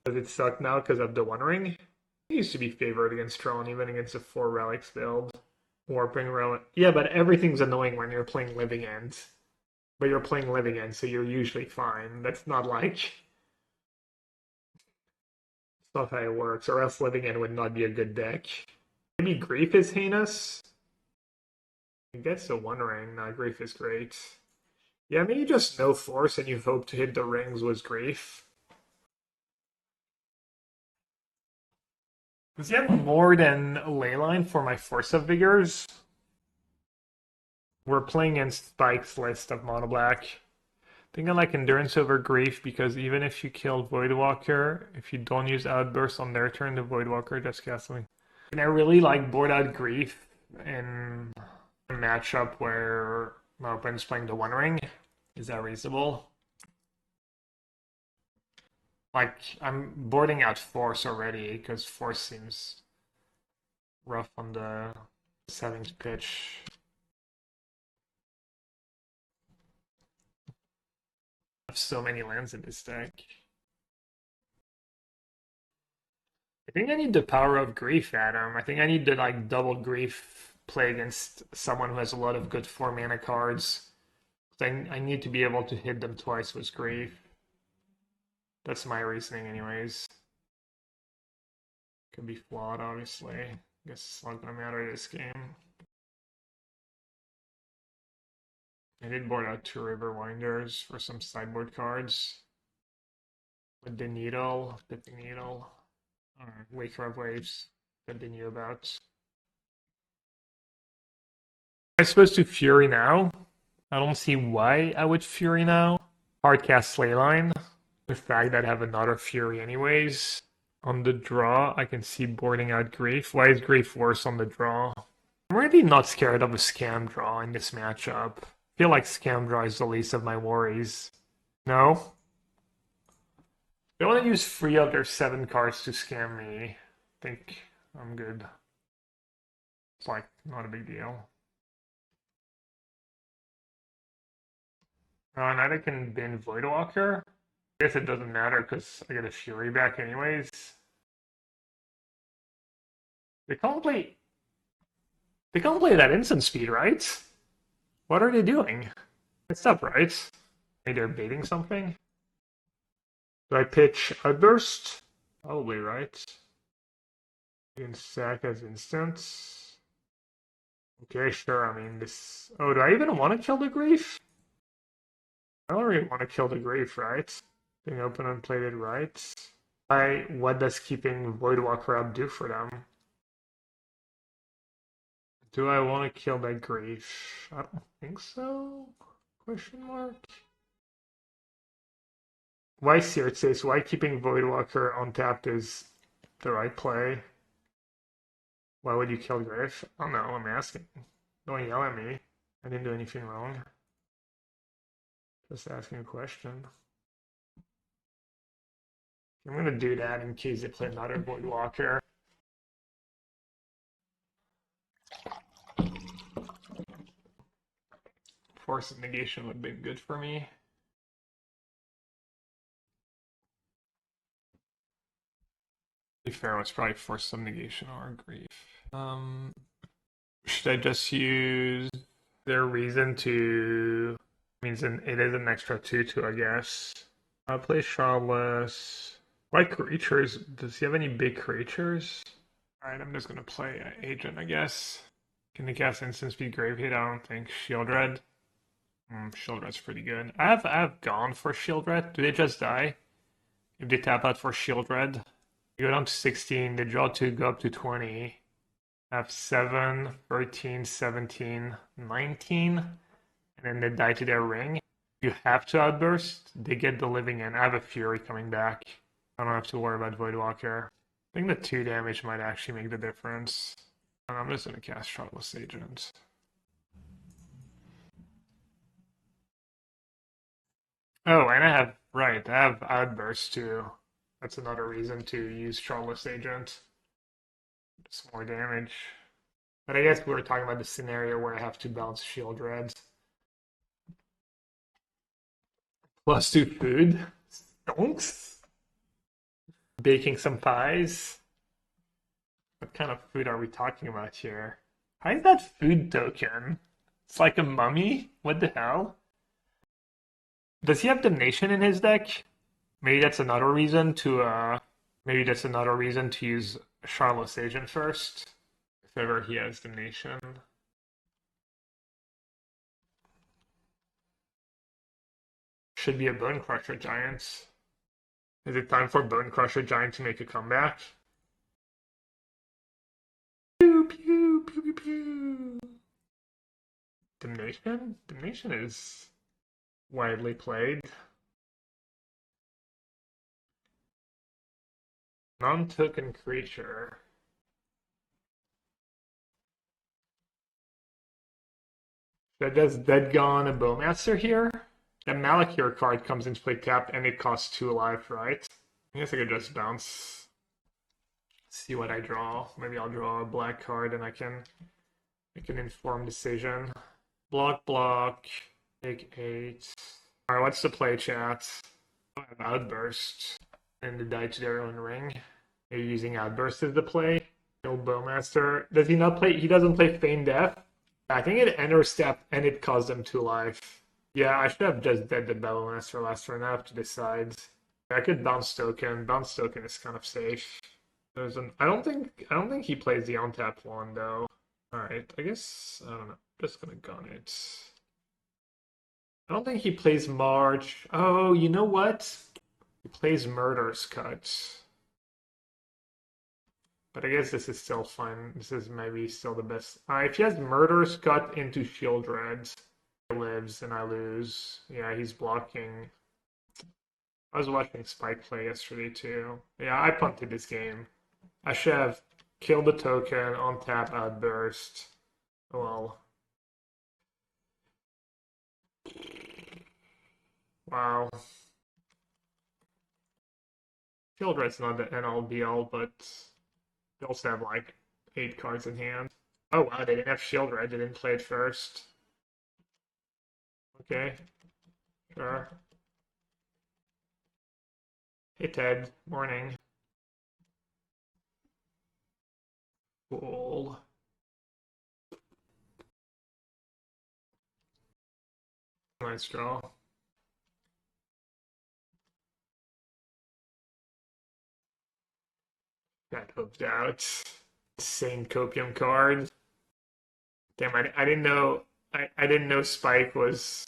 Does it suck now because of the One Ring? It used to be favored against Tron, even against a 4 Relics build. Warping Relic. Yeah, but everything's annoying when you're playing Living End. But you're playing Living End, so you're usually fine. That's not like... It's not how it works, or else Living End would not be a good deck. Maybe Grief is heinous? I guess the One Ring. Nah, Grief is great. Yeah, maybe just no Force and you hope to hit the rings with Grief. Does he have more than a Leyline for my Force of Vigors? We're playing against Spike's list of mono black. I think I like Endurance over Grief because even if you kill Voidwalker, if you don't use Outburst on their turn, the Voidwalker just casts something. And I really like board out Grief in a matchup where my opponent's playing the One Ring. Is that reasonable? Like, I'm boarding out Force already, because Force seems rough on the settings pitch. I have so many lands in this deck. I think I need the power of Grief, Adam. I think I need to, like, double Grief play against someone who has a lot of good 4-mana cards. I need to be able to hit them twice with Grief. That's my reasoning anyways. Could be flawed, obviously. I guess it's not gonna matter this game. I did board out 2 Riverwinders for some sideboard cards. With the Needle, Pithing Needle, or Waker of Waves that they knew about. I'm supposed to Fury now. I don't see why I would Fury now. Hardcast Leyline. The fact that I have another Fury anyways. On the draw, I can see boarding out Grief. Why is Grief worse on the draw? I'm really not scared of a scam draw in this matchup. I feel like scam draw is the least of my worries. No? They want to use 3 of their 7 cards to scam me. I think I'm good. It's like, not a big deal. Neither can bin Voidwalker. I guess it doesn't matter because I get a Fury back anyways. They can't play. They can't play that instant speed, right? What are they doing? It's up, right? Maybe they're baiting something. Do I pitch Outburst? Probably, right? You can sack as instants. Okay, sure. I mean, this. Oh, do I even want to kill the Grief? I don't really want to kill the Grief, right? Being open and played it right. What does keeping Voidwalker up do for them? Do I want to kill that Grief? I don't think so. Question mark. Why Searches? Why keeping Voidwalker untapped is the right play? Why would you kill Griff? I don't know, I'm asking. Don't yell at me. I didn't do anything wrong. Just asking a question. I'm gonna do that in case they play another Voidwalker. Force of Negation would have been good for me. To be fair, it's probably Force of Negation or Grief. Should I just use their reason to... Means it is an extra 2-2, I guess. I'll play Shardless. Why creatures? Does he have any big creatures? Alright, I'm just gonna play Agent, I guess. Can they cast instant speed Grave Hit? I don't think. Shield Red. Shield Red's pretty good. I have gone for Shield Red. Do they just die? If they tap out for Shield Red. They go down to 16, they draw 2, go up to 20. I have 7, 13, 17, 19. And then they die to their ring. You have to Outburst. They get the Living End. I have a Fury coming back. I don't have to worry about Voidwalker. I think the 2 damage might actually make the difference. And I'm just going to cast Shardless Agent. Oh, and I have Outburst too. That's another reason to use Shardless Agent. Just more damage. But I guess we were talking about the scenario where I have to bounce Shield Red. +2 food. Stonks. Baking some pies. What kind of food are we talking about here? How is that food token? It's like a mummy? What the hell? Does he have Damnation in his deck? Maybe that's another reason to use Shardless Agent first. If ever he has Damnation. Should be a Bone Crusher Giant. Is it time for Bone Crusher Giant to make a comeback? Pew pew pew pew pew. Damnation? Damnation is widely played. Non-token creature. That does Dead Gone a Bowmaster here? That Malakir card comes into play tapped and it costs 2 life, right? I guess I could just bounce. See what I draw. Maybe I'll draw a black card and I can make an informed decision. Block. Take 8. Alright, what's the play, chat? I have Outburst. And they die to their own ring. Are you using Outburst as the play? No Bowmaster. Does he not play? He doesn't play Feign Death? I think it enters step and it cost them 2 life. Yeah, I should have just dead the Bowmaster last turn. I have to decide. I could bounce token. Bounce token is kind of safe. I don't think he plays the untapped one though. Alright, I guess I don't know. I'm just gonna gun it. I don't think he plays March. Oh, you know what? He plays Murder's Cut. But I guess this is still fine. This is maybe still the best. If he has Murder's Cut into Shield Red, he lives and I lose. Yeah, he's blocking. I was watching Spike play yesterday too. Yeah, I punted this game. I should have killed the token, untap, Outburst. Well. Wow. Shield Red's not the end all be all, but they also have like 8 cards in hand. Oh wow, they didn't have Shield Red, they didn't play it first. Okay. Sure. Hey Ted, morning. Cool. Nice draw. Got hoped out. Insane copium card. Damn, I didn't know I didn't know Spike was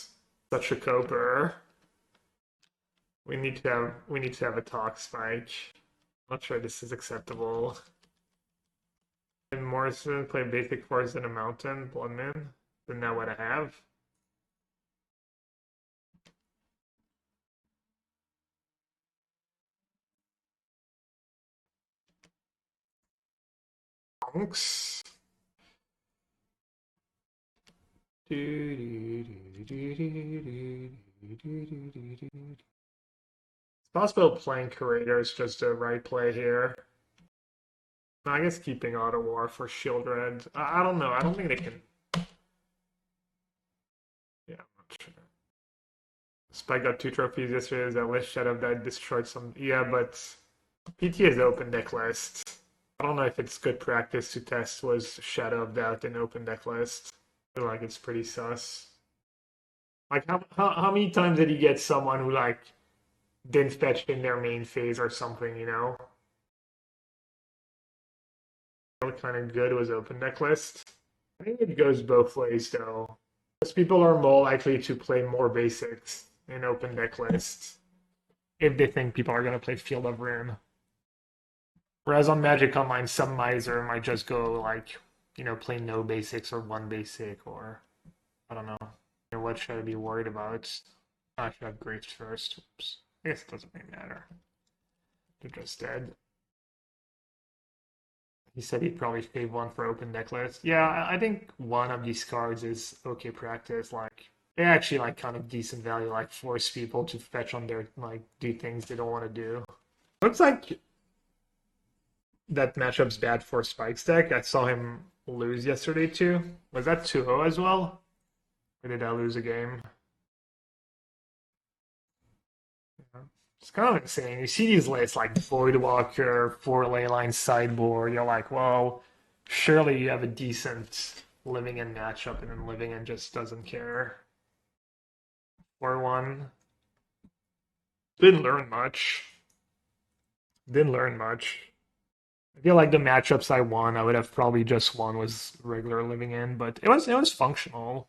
such a coper. We need to have a talk, Spike. Not sure this is acceptable. And Morrison play basic force in a mountain, Bloodman. Isn't that what I have? Thanks. It's possible playing Curator is just a right play here. I guess keeping Otawara for Shield Red. I don't know. I don't think they can. Yeah, I'm not sure. Spike got 2 trophies yesterday. That list Shadow that destroyed some. Yeah, but PT is open deck list. I don't know if it's good practice to test was Shadow of Doubt in open deck list. I feel like it's pretty sus. Like how many times did you get someone who like didn't fetch in their main phase or something, you know? Kind of good was open deck list. I think it goes both ways though. Because people are more likely to play more basics in open deck lists if they think people are going to play Field of Ruin. Whereas on Magic Online, some miser might just go like, you know, play no basics or one basic or I don't know. You know, what should I be worried about? I should have Graves first. Oops. I guess it doesn't really matter. They're just dead. He said he'd probably save one for open deck list. Yeah, I think one of these cards is okay practice. Like they actually like kind of decent value, like force people to fetch on their like do things they don't want to do. Looks like that matchup's bad for Spike's deck. I saw him lose yesterday too. Was that 2-0 as well? Or did I lose a game? Yeah. It's kind of insane. You see these lists like Voidwalker, 4 Leyline sideboard. You're like, well, surely you have a decent living in matchup, and then living in just doesn't care. 4-1. Didn't learn much. I feel like the matchups I won, I would have probably just won was regular living in, but it was functional.